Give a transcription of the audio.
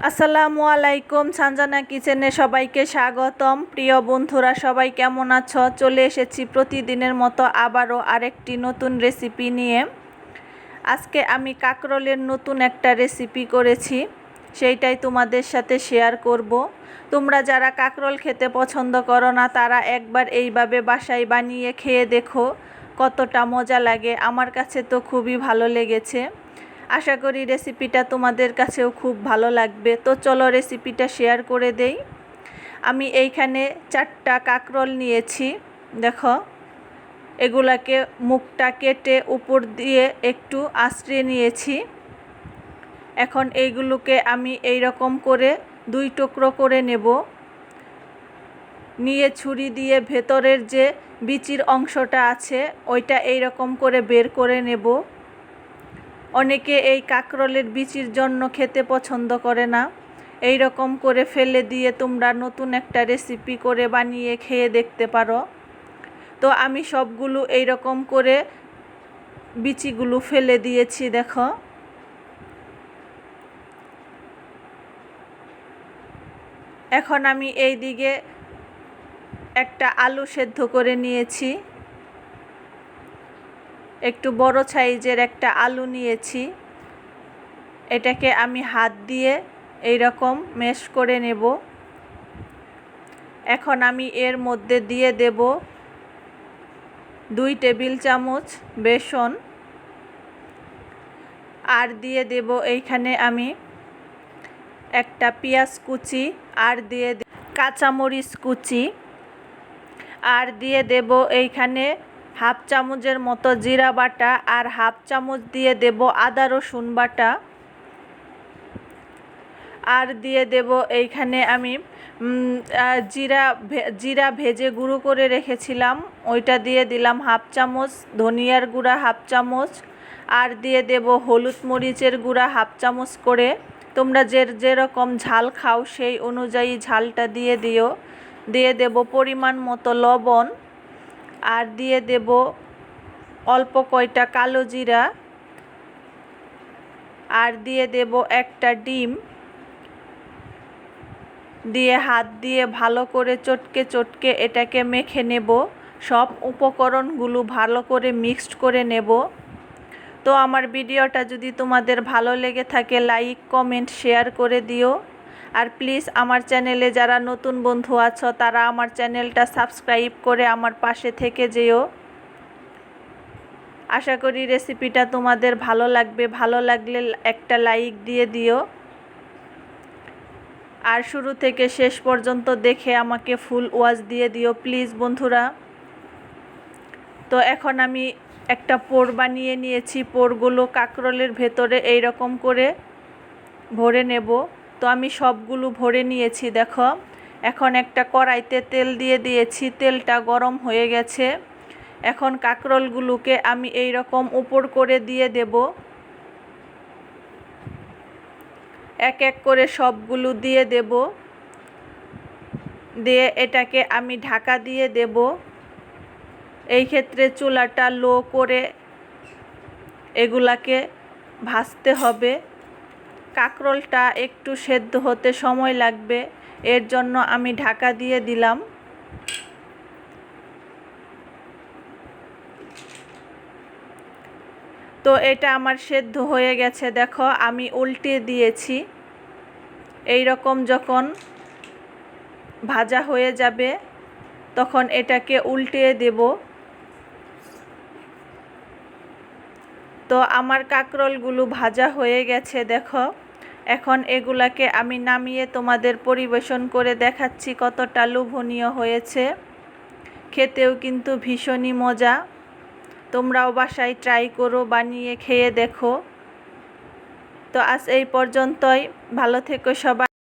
আসসালামু আলাইকুম, সানজানা কিচেনে সবাইকে স্বাগতম। প্রিয় বন্ধুরা, সবাই কেমন আছো? চলে এসেছি প্রতিদিনের মতো আবারও আরেকটি নতুন রেসিপি নিয়ে। আজকে আমি কাঁকরোলের নতুন একটা রেসিপি করেছি, সেইটাই তোমাদের সাথে শেয়ার করব। তোমরা যারা কাঁকরোল খেতে পছন্দ করো না, তারা একবার এইভাবে বাসায় বানিয়ে খেয়ে দেখো কতটা মজা লাগে। আমার কাছে তো খুবই ভালো লেগেছে। আশা করি রেসিপিটা তোমাদের কাছেও খুব ভালো লাগবে। তো চলো রেসিপিটা শেয়ার করে দেই। আমি এইখানে 4টা কাঁকরোল নিয়েছি। দেখো, এগুলাকে মুখটা কেটে উপর দিয়ে একটু আঁচড়ে নিয়েছি। এখন এইগুলোকে আমি এই রকম করে 2 টুকরো করে নেব। নিয়ে ছুরি দিয়ে ভেতরের যে বিচির অংশটা আছে ওইটা এই রকম করে বের করে নেব। অনেকে এই কাঁকরোলের বিচির জন্য খেতে পছন্দ করে না। এই রকম করে ফেলে দিয়ে তোমরা নতুন একটা রেসিপি করে বানিয়ে খেয়ে দেখতে পারো। তো আমি সবগুলো এই রকম করে বিচিগুলো ফেলে দিয়েছি। দেখো, এখন আমি এই দিকে একটা আলু সেদ্ধ করে নিয়েছি। একটু বড় সাইজের একটা আলু নিয়েছি। এটাকে আমি হাত দিয়ে এই রকম ম্যাশ করে নেব। এখন আমি এর মধ্যে দিয়ে দেব 2 টেবিল চামচ বেসন, আর দিয়ে দেব এইখানে আমি একটা পেঁয়াজ কুচি, আর দিয়ে কাঁচামরিচ কুচি, আর দিয়ে দেব এইখানে হাফ চামচের মতো জিরা বাটা, আর হাফ চামচ দিয়ে দেব আদা রসুন বাটা, আর দিয়ে দেব এইখানে আমি জিরা ভেজে গুঁড়ো করে রেখেছিলাম, ওইটা দিয়ে দিলাম হাফ চামচ, ধনিয়ার গুঁড়া হাফ চামচ, আর দিয়ে দেব হলুদ মরিচের গুঁড়া হাফ চামচ করে। তোমরা যেরকম ঝাল খাও সেই অনুযায়ী ঝালটা দিয়ে দিও। দিয়ে দেব পরিমাণ মতো লবণ, আর দিয়ে দেব অল্প কয়টা কালো জিরা, আর দিয়ে দেব একটা ডিম। দিয়ে হাত দিয়ে ভালো করে চটকে চটকে এটাকে মেখে নেব। সব উপকরণগুলো ভালো করে মিক্সড করে নেব। তো আমার ভিডিওটা যদি তোমাদের ভালো লেগে থাকে, লাইক কমেন্ট শেয়ার করে দিও। আর প্লিজ আমার চ্যানেলে যারা নতুন বন্ধু আছো তারা আমার চ্যানেলটা সাবস্ক্রাইব করে আমার পাশে থেকে যেও। আশা করি রেসিপিটা তোমাদের ভালো লাগবে। ভালো লাগলে একটা লাইক দিয়ে দিও, আর শুরু থেকে শেষ পর্যন্ত দেখে আমাকে ফুল ওয়াচ দিয়ে দিও প্লিজ বন্ধুরা। তো এখন আমি একটা পোর বানিয়ে নিয়েছি। পোরগুলো কাঁকরোলের ভেতরে এই রকম করে ভরে নেব। তো আমি সবগুলো ভরে নিয়েছি। দেখো, এখন একটা কড়াইতে তেল দিয়ে দিয়েছি। তেলটা গরম হয়ে গেছে। এখন কাঁকরোলগুলোকে আমি এই রকম উপর করে দিয়ে দেব। এক এক করে সবগুলো দিয়ে দেব। দিয়ে এটাকে আমি ঢাকা দিয়ে দেব। এই ক্ষেত্রে চুলাটা লো করে এগুলাকে ভাজতে হবে। কাঁকরোলটা একটু সেদ্ধ হতে সময় লাগবে, এর জন্য আমি ঢাকা দিয়ে দিলাম। তো এটা আমার সেদ্ধ হয়ে গেছে। দেখো, আমি উল্টে দিয়েছি। এই রকম যখন ভাজা হয়ে যাবে তখন এটাকে উল্টে দেব। তো আমার কাঁকরোলগুলো ভাজা হয়ে গেছে। দেখো, এখন এগুলাকে আমি নামিয়ে তোমাদের পরিবেশন করে দেখাচ্ছি কতটা লোভনীয় হয়েছে। খেতেও কিন্তু ভীষণই মজা। তোমরাও বাসায় ট্রাই করো, বানিয়ে খেয়ে দেখো। তো আজ এই পর্যন্তই। ভালো থেকো সবাই।